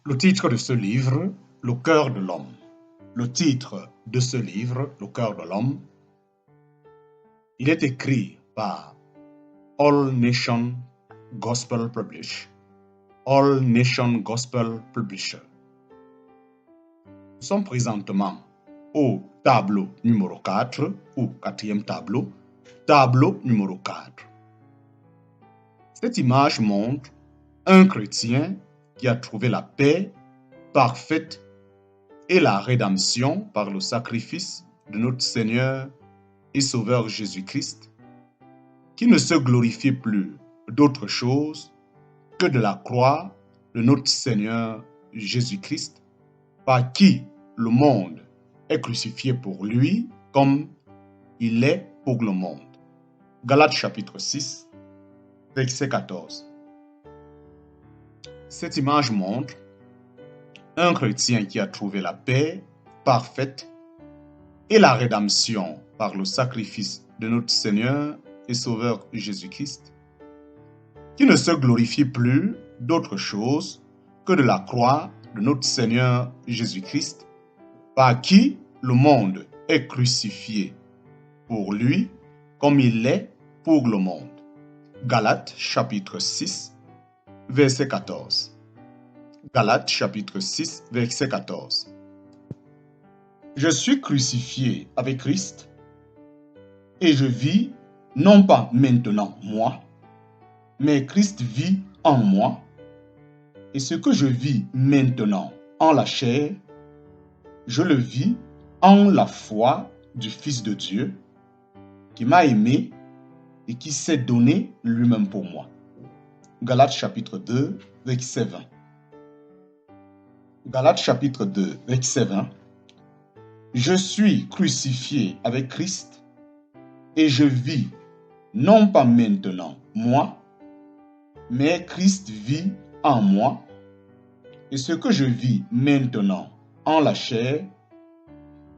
Le titre de ce livre, Le cœur de l'homme. Le titre de ce livre, Le cœur de l'homme, il est écrit par All Nation Gospel Publisher. All Nation Gospel Publisher. Nous sommes présentement au tableau numéro 4 ou quatrième tableau numéro 4. Cette image montre un chrétien qui a trouvé la paix parfaite et la rédemption par le sacrifice de notre Seigneur et Sauveur Jésus-Christ, qui ne se glorifiait plus d'autre chose que de la croix de notre Seigneur Jésus-Christ, par qui le monde est crucifié pour lui comme il est pour le monde. Galates chapitre 6, verset 14. Cette image montre un chrétien qui a trouvé la paix parfaite et la rédemption par le sacrifice de notre Seigneur et Sauveur Jésus-Christ, qui ne se glorifie plus d'autre chose que de la croix de notre Seigneur Jésus-Christ, par qui le monde est crucifié pour lui comme il l'est pour le monde. Galates chapitre 6, verset 14. Galates chapitre 6, verset 14. Je suis crucifié avec Christ et je vis non pas maintenant moi, mais Christ vit en moi. Et ce que je vis maintenant en la chair, je le vis en la foi du Fils de Dieu qui m'a aimé et qui s'est donné lui-même pour moi. Galates chapitre 2, verset 20. Galates chapitre 2, verset 20. Je suis crucifié avec Christ et je vis non pas maintenant moi, mais Christ vit en moi. Et ce que je vis maintenant en la chair,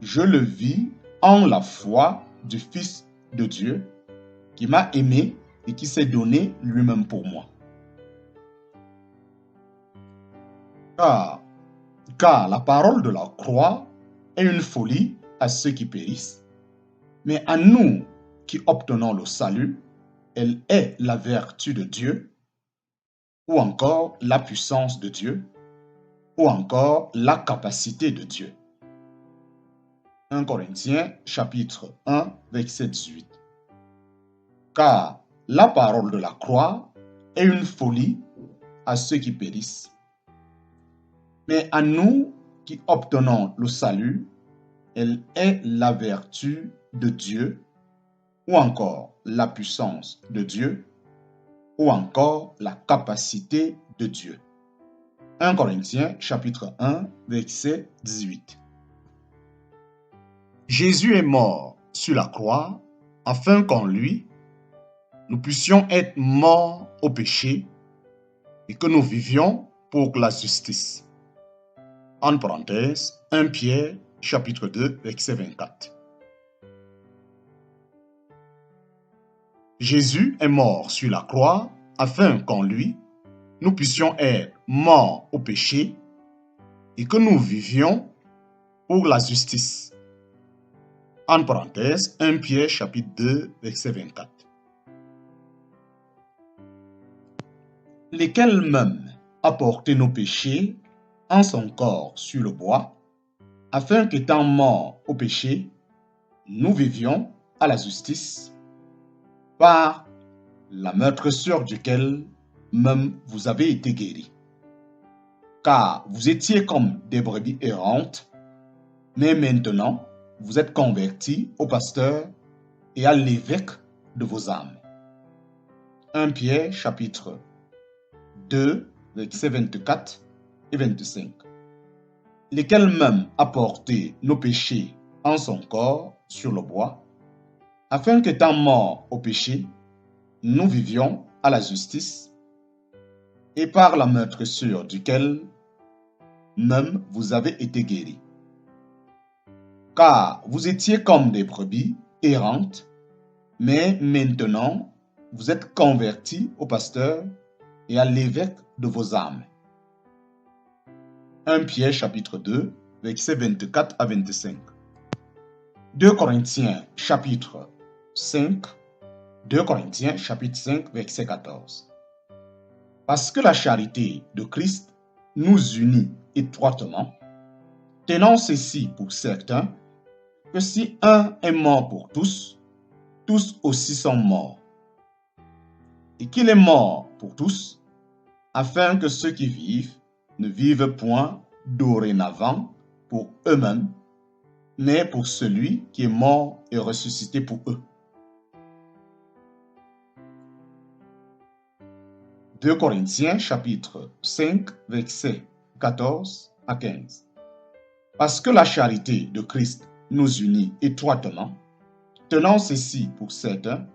je le vis en la foi du Fils de Dieu qui m'a aimé et qui s'est donné lui-même pour moi. Car la parole de la croix est une folie à ceux qui périssent, mais à nous qui obtenons le salut, elle est la vertu de Dieu, ou encore la puissance de Dieu, ou encore la capacité de Dieu. 1 Corinthiens chapitre 1, verset 18. Car la parole de la croix est une folie à ceux qui périssent, mais à nous qui obtenons le salut, elle est la vertu de Dieu, ou encore la puissance de Dieu, ou encore la capacité de Dieu. 1 Corinthiens chapitre 1, verset 18. Jésus est mort sur la croix afin qu'en lui, nous puissions être morts au péché et que nous vivions pour la justice. En parenthèse, 1 Pierre chapitre 2, verset 24. Jésus est mort sur la croix afin qu'en lui, nous puissions être morts au péché et que nous vivions pour la justice. En parenthèse, 1 Pierre chapitre 2, verset 24. Lesquels même a porté nos péchés en son corps sur le bois, afin qu'étant morts au péché, nous vivions à la justice, par la meurtrissure duquel même vous avez été guéris. Car vous étiez comme des brebis errantes, mais maintenant vous êtes convertis au pasteur et à l'évêque de vos âmes. 1 Pierre chapitre 2, versets 24 et 25. Lesquels même a porté nos péchés en son corps sur le bois, afin qu'étant morts au péché, nous vivions à la justice, et par la meurtrissure duquel même vous avez été guéris. Car vous étiez comme des brebis errantes, mais maintenant vous êtes convertis au pasteur et à l'évêque de vos âmes. 1 Pierre chapitre 2, versets 24 à 25. 2 Corinthiens chapitre 5, 2 Corinthiens chapitre 5, verset 14. Parce que la charité de Christ nous unit étroitement, tenons ceci pour certain, que si un est mort pour tous, tous aussi sont morts. Et qu'il est mort pour tous, afin que ceux qui vivent ne vivent point dorénavant pour eux-mêmes, mais pour celui qui est mort et ressuscité pour eux. 2 Corinthiens chapitre 5, versets 14 à 15. Parce que la charité de Christ nous unit étroitement, tenons ceci pour certain,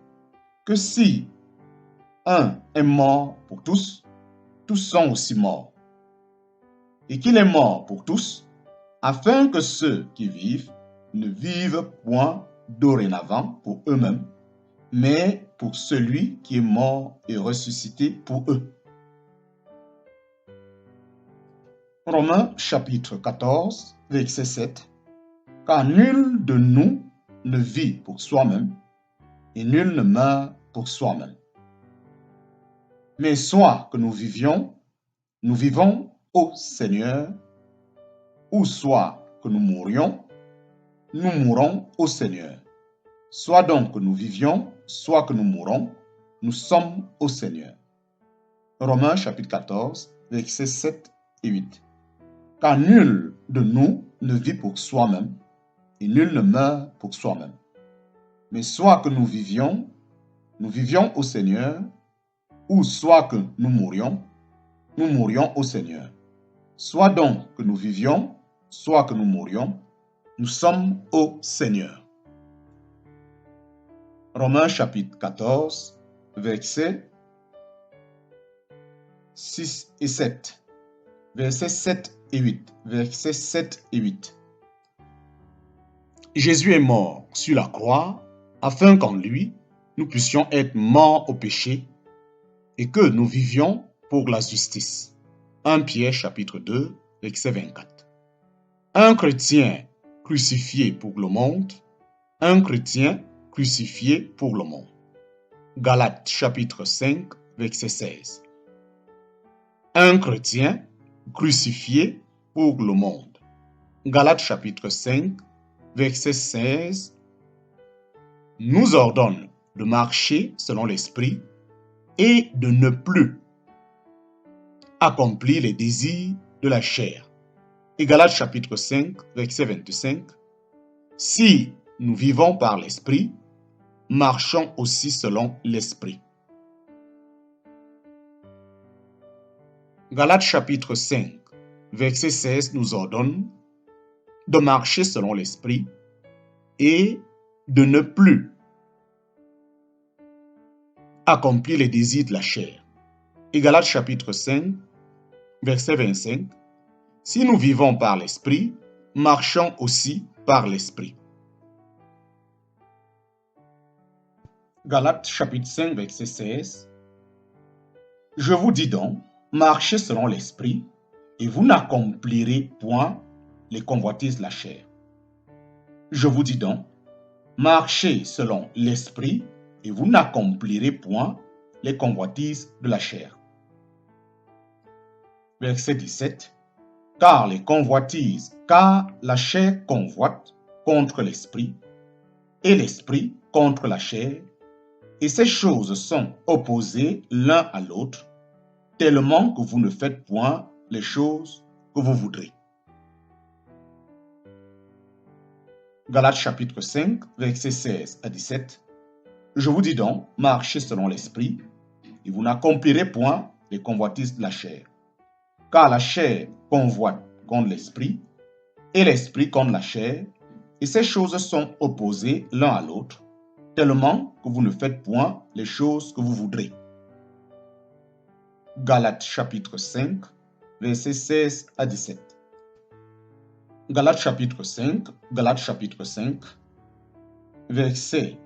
que si un est mort pour tous, tous sont aussi morts. Et qu'il est mort pour tous, afin que ceux qui vivent ne vivent point dorénavant pour eux-mêmes, mais pour celui qui est mort et ressuscité pour eux. Romains chapitre 14, verset 7. Car nul de nous ne vit pour soi-même, et nul ne meurt pour soi-même. Mais soit que nous vivons au Seigneur, ou soit que nous mourions au Seigneur. Soit donc que nous vivions, soit que nous mourons, nous sommes au Seigneur. Romains chapitre 14, versets 7 et 8. Car nul de nous ne vit pour soi-même, et nul ne meurt pour soi-même. Mais soit que nous vivions au Seigneur, ou soit que nous mourions au Seigneur. Soit donc que nous vivions, soit que nous mourions, nous sommes au Seigneur. Romains chapitre 14, versets 6 et 7. Versets 7 et 8. Versets 7 et 8. Jésus est mort sur la croix, afin qu'en lui, nous puissions être morts au péché et que nous vivions pour la justice. 1 Pierre chapitre 2, verset 24. Un chrétien crucifié pour le monde, un chrétien crucifié pour le monde. Galates chapitre 5, verset 16. Un chrétien crucifié pour le monde. Galates chapitre 5, verset 16, nous ordonne de marcher selon l'esprit et de ne plus accomplir les désirs de la chair. Et Galates chapitre 5, verset 25, si nous vivons par l'esprit, marchons aussi selon l'esprit. Galates chapitre 5, verset 16 nous ordonne de marcher selon l'esprit et de ne plus accomplir les désirs de la chair. Et Galates chapitre 5, verset 25, si nous vivons par l'esprit, marchons aussi par l'esprit. Galates chapitre 5, verset 16, je vous dis donc, marchez selon l'esprit, et vous n'accomplirez point les convoitises de la chair. Je vous dis donc, marchez selon l'esprit, et vous n'accomplirez point les convoitises de la chair. Verset 17. Car la chair convoite contre l'esprit, et l'esprit contre la chair, et ces choses sont opposées l'un à l'autre, tellement que vous ne faites point les choses que vous voudrez. Galates chapitre 5, versets 16 à 17. Je vous dis donc, marchez selon l'esprit, et vous n'accomplirez point les convoitises de la chair. Car la chair convoite contre l'esprit, et l'esprit contre la chair, et ces choses sont opposées l'un à l'autre, tellement que vous ne faites point les choses que vous voudrez. Galates chapitre 5, versets 16 à 17. Galates chapitre 5, versets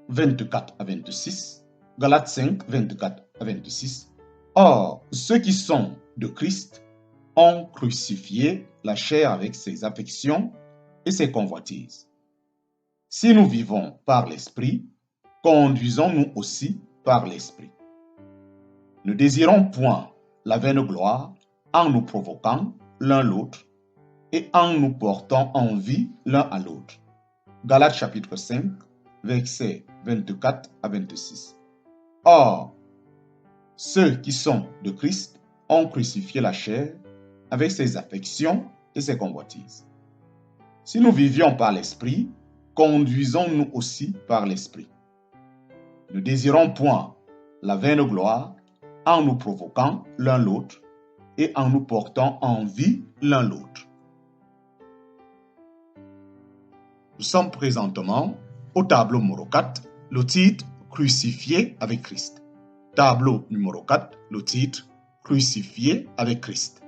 24 à 26. Galates 5, 24 à 26. Or, ceux qui sont de Christ ont crucifié la chair avec ses affections et ses convoitises. Si nous vivons par l'Esprit, conduisons-nous aussi par l'Esprit. Ne désirons point la vaine gloire en nous provoquant l'un l'autre et en nous portant envie l'un à l'autre. Galates chapitre 5, versets 24 à 26. Or, ceux qui sont de Christ ont crucifié la chair avec ses affections et ses convoitises. Si nous vivions par l'Esprit, conduisons-nous aussi par l'Esprit. Ne désirons point la vaine gloire en nous provoquant l'un l'autre et en nous portant envie l'un l'autre. Nous sommes présentement au tableau numéro 4, le titre « Crucifié avec Christ ». Tableau numéro 4, le titre « Crucifié avec Christ ».